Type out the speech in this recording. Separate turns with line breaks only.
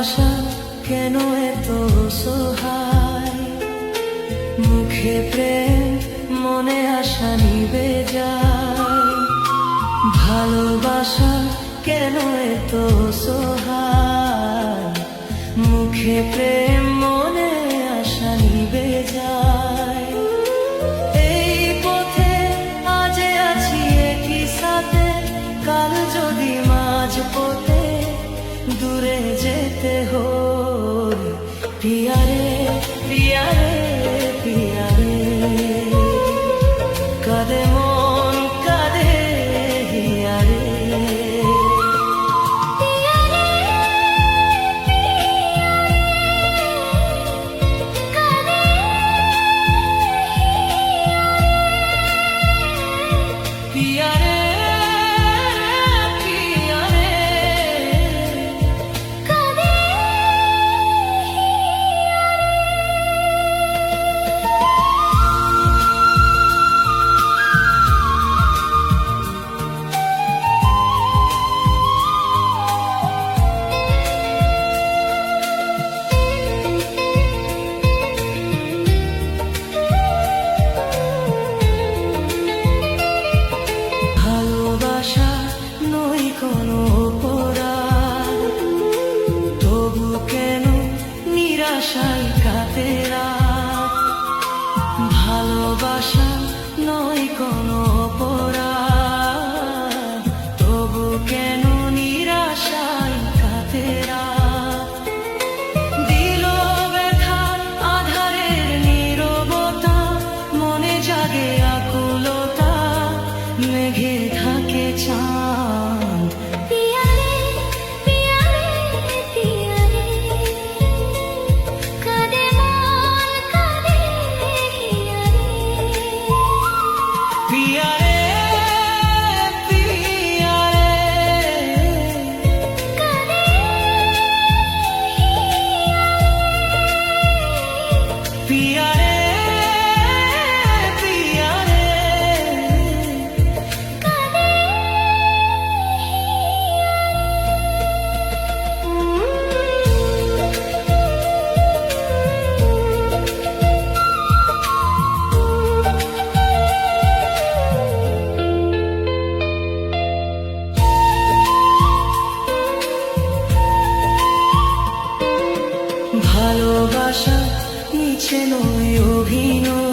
ভালোবাসা কেন এত সহায়, মুখে প্রেম মনে আশা নিবে যায়। ভালোবাসা কেন এত সহায়, মুখে প্রেম মনে আশা নিবে যায়। এই পথে আজ আছি একই সাথে, কাল যদি মাঝ পথে দূরে যেতে হয়। পিয়ারে পিয়ারে পিয়ারে, কাঁদে মন কাঁদে হিয়ারে। পিয়ারে নই কোনো অপরাধ, তবু কেন নিরাশায় কাটে রাত। ভালোবাসা নয় কোনো অপরাধ, তবু কেন নিরাশায় কাটে রাত। দিল ব্যথার আধারের নীরবতা, মনে জাগে আকুলতা, মেঘে থাকে চাঁদ।
পিয়ারে পিয়ারে পিয়ারে, কাঁদে মন কাঁদে হিয়ারে।
পিয়ারে পিয়ারে,
কাঁদে
পিয়ারে পিয়ারে, ভালোবাসা নিচে নয় অভিনয়।